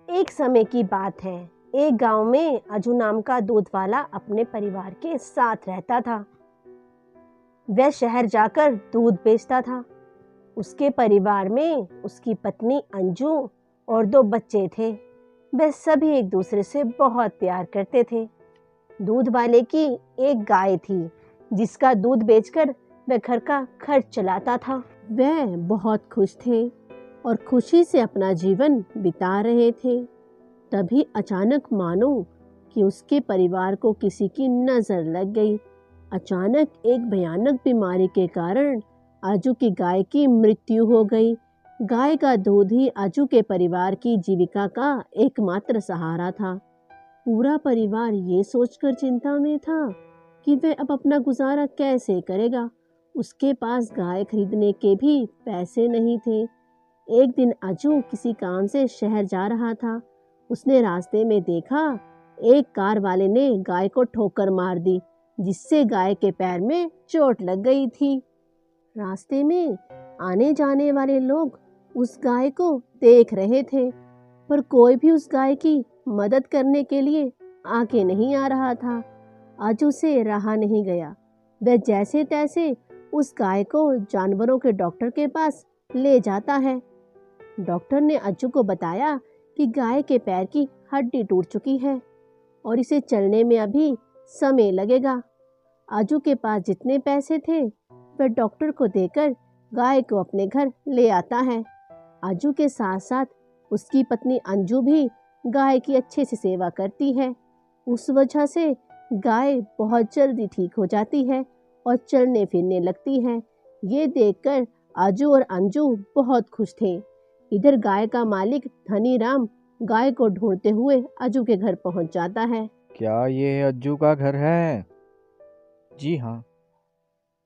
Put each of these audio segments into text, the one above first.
एक समय की बात है। एक गांव में अजू नाम का दूध वाला अपने परिवार के साथ रहता था। वह शहर जाकर दूध बेचता था। उसके परिवार में उसकी पत्नी अंजू और 2 बच्चे थे। वे सभी एक दूसरे से बहुत प्यार करते थे। दूध वाले की एक गाय थी जिसका दूध बेचकर वह घर का खर्च चलाता था। वह बहुत खुश थे और खुशी से अपना जीवन बिता रहे थे। तभी अचानक मानो कि उसके परिवार को किसी की नजर लग गई। अचानक एक भयानक बीमारी के कारण आजू की गाय की मृत्यु हो गई। गाय का दूध ही आजू के परिवार की जीविका का एकमात्र सहारा था। पूरा परिवार ये सोचकर चिंता में था कि वह अब अपना गुजारा कैसे करेगा। उसके पास गाय खरीदने के भी पैसे नहीं थे। एक दिन आजू किसी काम से शहर जा रहा था। उसने रास्ते में देखा एक कार वाले ने गाय को ठोकर मार दी, जिससे गाय के पैर में चोट लग गई थी। रास्ते में आने जाने वाले लोग उस गाय को देख रहे थे, पर कोई भी उस गाय की मदद करने के लिए आगे नहीं आ रहा था। आजू से रहा नहीं गया। वह जैसे तैसे उस गाय को जानवरों के डॉक्टर के पास ले जाता है। डॉक्टर ने अज्जू को बताया कि गाय के पैर की हड्डी टूट चुकी है और इसे चलने में अभी समय लगेगा। अज्जू के पास जितने पैसे थे वह डॉक्टर को देकर गाय को अपने घर ले आता है। अज्जू के साथ साथ उसकी पत्नी अंजू भी गाय की अच्छे से सेवा करती है। उस वजह से गाय बहुत जल्दी ठीक हो जाती है और चलने फिरने लगती है। ये देखकर अज्जू और अंजू बहुत खुश थे। इधर गाय का मालिक धनी राम गाय को ढूंढते हुए अज्जू के घर पहुंच जाता है। क्या ये अज्जू का घर है? जी हाँ,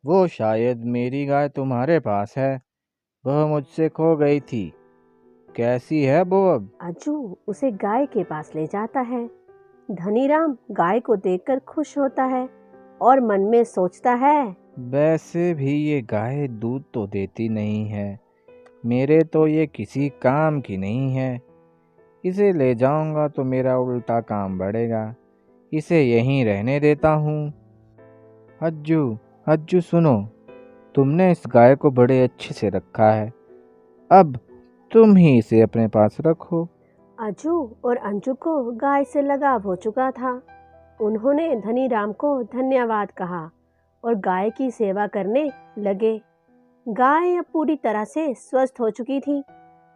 वो शायद मेरी गाय तुम्हारे पास है। वह मुझसे खो गई थी। कैसी है वो अब? अज्जू उसे गाय के पास ले जाता है। धनीराम गाय को देखकर खुश होता है और मन में सोचता है, वैसे भी ये गाय दूध तो देती नहीं है। मेरे तो ये किसी काम की नहीं है। इसे ले जाऊंगा तो मेरा उल्टा काम बढ़ेगा। इसे यहीं रहने देता हूँ। अज्जू, अज्जू सुनो, तुमने इस गाय को बड़े अच्छे से रखा है। अब तुम ही इसे अपने पास रखो। अज्जू और अंजू को गाय से लगाव हो चुका था। उन्होंने धनीराम को धन्यवाद कहा और गाय की सेवा करने लगे। गाय अब पूरी तरह से स्वस्थ हो चुकी थी।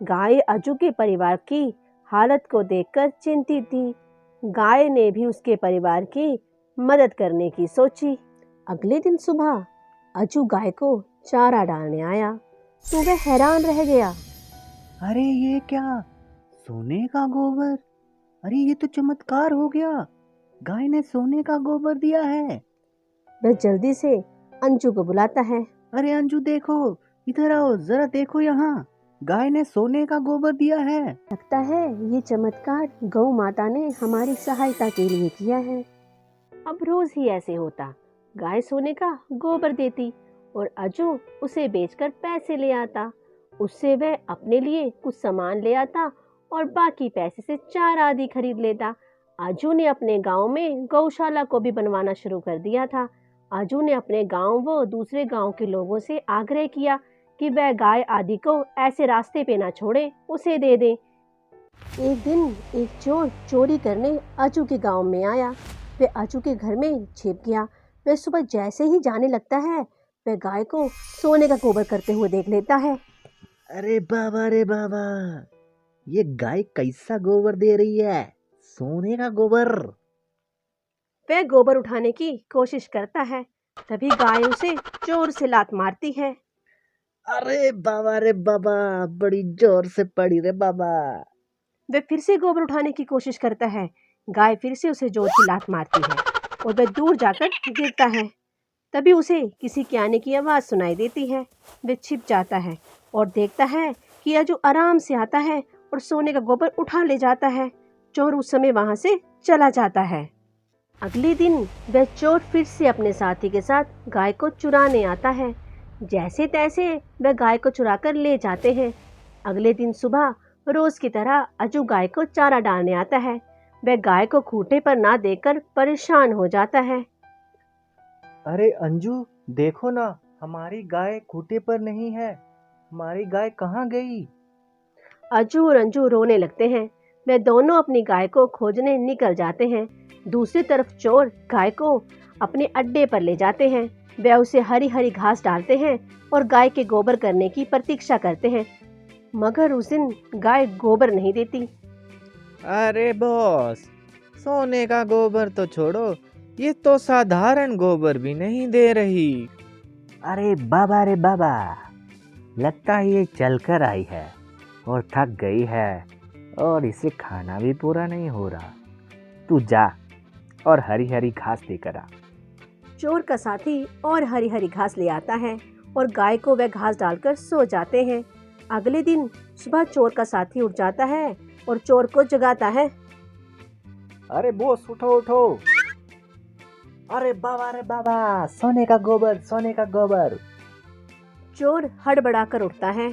गाय अज्जू के परिवार की हालत को देखकर चिंतित थी। गाय ने भी उसके परिवार की मदद करने की सोची। अगले दिन सुबह अज्जू गाय को चारा डालने आया तो वह हैरान रह गया। अरे ये क्या, सोने का गोबर! अरे ये तो चमत्कार हो गया। गाय ने सोने का गोबर दिया है। वह जल्दी से अंजू को बुलाता है। अरे अंजू देखो, इधर आओ, जरा देखो यहाँ, गाय ने सोने का गोबर दिया है। लगता है ये चमत्कार गौ माता ने हमारी सहायता के लिए किया है। अब रोज ही ऐसे होता, गाय सोने का गोबर देती और अज्जू उसे बेचकर पैसे ले आता। उससे वह अपने लिए कुछ सामान ले आता और बाकी पैसे से चारा आदि खरीद लेता। अज्जू ने अपने गांव में गौशाला को भी बनवाना शुरू कर दिया था। अज्जू ने अपने गांव व दूसरे गांव के लोगों से आग्रह किया कि वह गाय आदि को ऐसे रास्ते पे ना छोड़े, उसे दे दें। एक दिन एक चोर चोरी करने अज्जू के गांव में आया। वह अज्जू के घर में छिप गया। वह सुबह जैसे ही जाने लगता है वह गाय को सोने का गोबर करते हुए देख लेता है। अरे बाबा रे बाबा, ये गाय कैसा गोबर दे रही है, सोने का गोबर! वह गोबर उठाने की कोशिश करता है, तभी गाय उसे जोर से लात मारती है। अरे बाबा रे बाबा, बड़ी जोर से पड़ी रे बाबा। वह फिर से गोबर उठाने की कोशिश करता है। गाय फिर से उसे जोर की लात मारती है और वह दूर जाकर गिरता है। तभी उसे किसी के आने की आवाज सुनाई देती है। वह छिप जाता है और देखता है कि अज्जू आराम से आता है और सोने का गोबर उठा ले जाता है। चोर उस समय वहां से चला जाता है। अगले दिन वह चोर फिर से अपने साथी के साथ गाय को चुराने आता है। जैसे तैसे वह गाय को चुराकर ले जाते हैं। अगले दिन सुबह रोज की तरह अजू गाय को चारा डालने आता है। वह गाय को खूंटे पर ना देकर परेशान हो जाता है। अरे अंजू, देखो ना, हमारी गाय खूंटे पर नहीं है। हमारी गाय कहाँ गई? अजू और अंजू रोने लगते हैं। वे दोनों अपनी गाय को खोजने निकल जाते हैं। दूसरी तरफ चोर गाय को अपने अड्डे पर ले जाते हैं। वे उसे हरी हरी घास डालते हैं और गाय के गोबर करने की प्रतीक्षा करते हैं, मगर उस दिन गाय गोबर नहीं देती। अरे बॉस, सोने का गोबर तो छोड़ो, ये तो साधारण गोबर भी नहीं दे रही। अरे बाबा, लगता है ये चलकर आई है और थक गई है और इसे खाना भी पूरा नहीं हो रहा। तू जा और हरी हरी घास लेकर आ। चोर का साथी और हरी हरी घास ले आता है और गाय को वह घास डालकर सो जाते हैं। अगले दिन सुबह चोर का साथी उठ जाता है और चोर को जगाता है। अरे बॉस, उठो उठो। अरे बाबा, सोने का गोबर। चोर हड़बड़ाकर उठता है।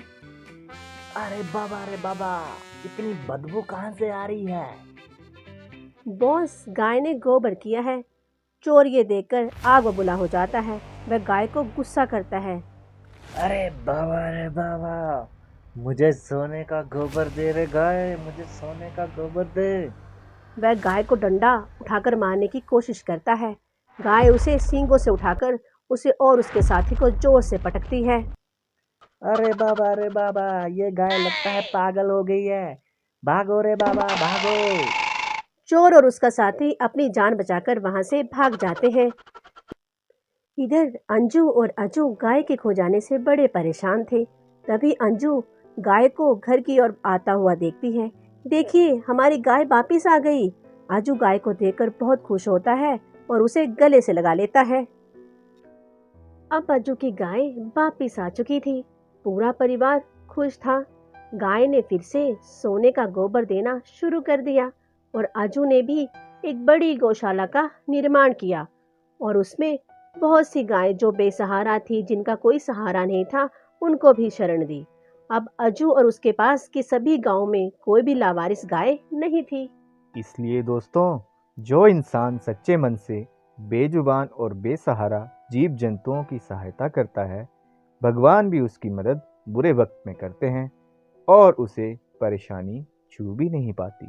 अरे बाबा, इतनी बदबू कहाँ से आ रही है? बॉस, गाय ने गोबर किया है। चोर ये देखकर आग बबूला हो जाता है। वह गाय को गुस्सा करता है। अरे बाबा, मुझे सोने का गोबर दे रे गाय, मुझे सोने का गोबर दे। वह गाय को डंडा उठाकर मारने की कोशिश करता है। गाय उसे सींगों से उठाकर उसे और उसके साथी को जोर से पटकती है। अरे बाबा, ये गाय लगता है पागल हो गई है। भागो रे बाबा, भागो। चोर और उसका साथी अपनी जान बचाकर वहां से भाग जाते हैं। इधर अंजू और अजू गाय के खो जाने से बड़े परेशान थे। तभी अंजू गाय को घर की ओर आता हुआ देखती है। देखिए, हमारी गाय वापिस आ गई। अजू गाय को देखकर बहुत खुश होता है और उसे गले से लगा लेता है। अब अजू की गाय वापिस आ चुकी थी। पूरा परिवार खुश था। गाय ने फिर से सोने का गोबर देना शुरू कर दिया और अजू ने भी एक बड़ी गौशाला का निर्माण किया और उसमें बहुत सी गायें जो बेसहारा थी, जिनका कोई सहारा नहीं था, उनको भी शरण दी। अब अजू और उसके पास के सभी गांव में कोई भी लावारिस गाय नहीं थी। इसलिए दोस्तों, जो इंसान सच्चे मन से बेजुबान और बेसहारा जीव जंतुओं की सहायता करता है, भगवान भी उसकी मदद बुरे वक्त में करते हैं और उसे परेशानी छू भी नहीं पाती।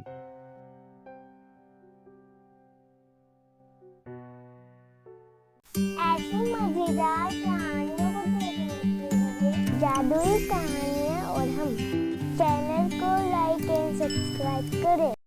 ऐसी मजेदार कहानियों को देखने के लिए जादुई कहानियाँ और हम चैनल को लाइक एंड सब्सक्राइब करें।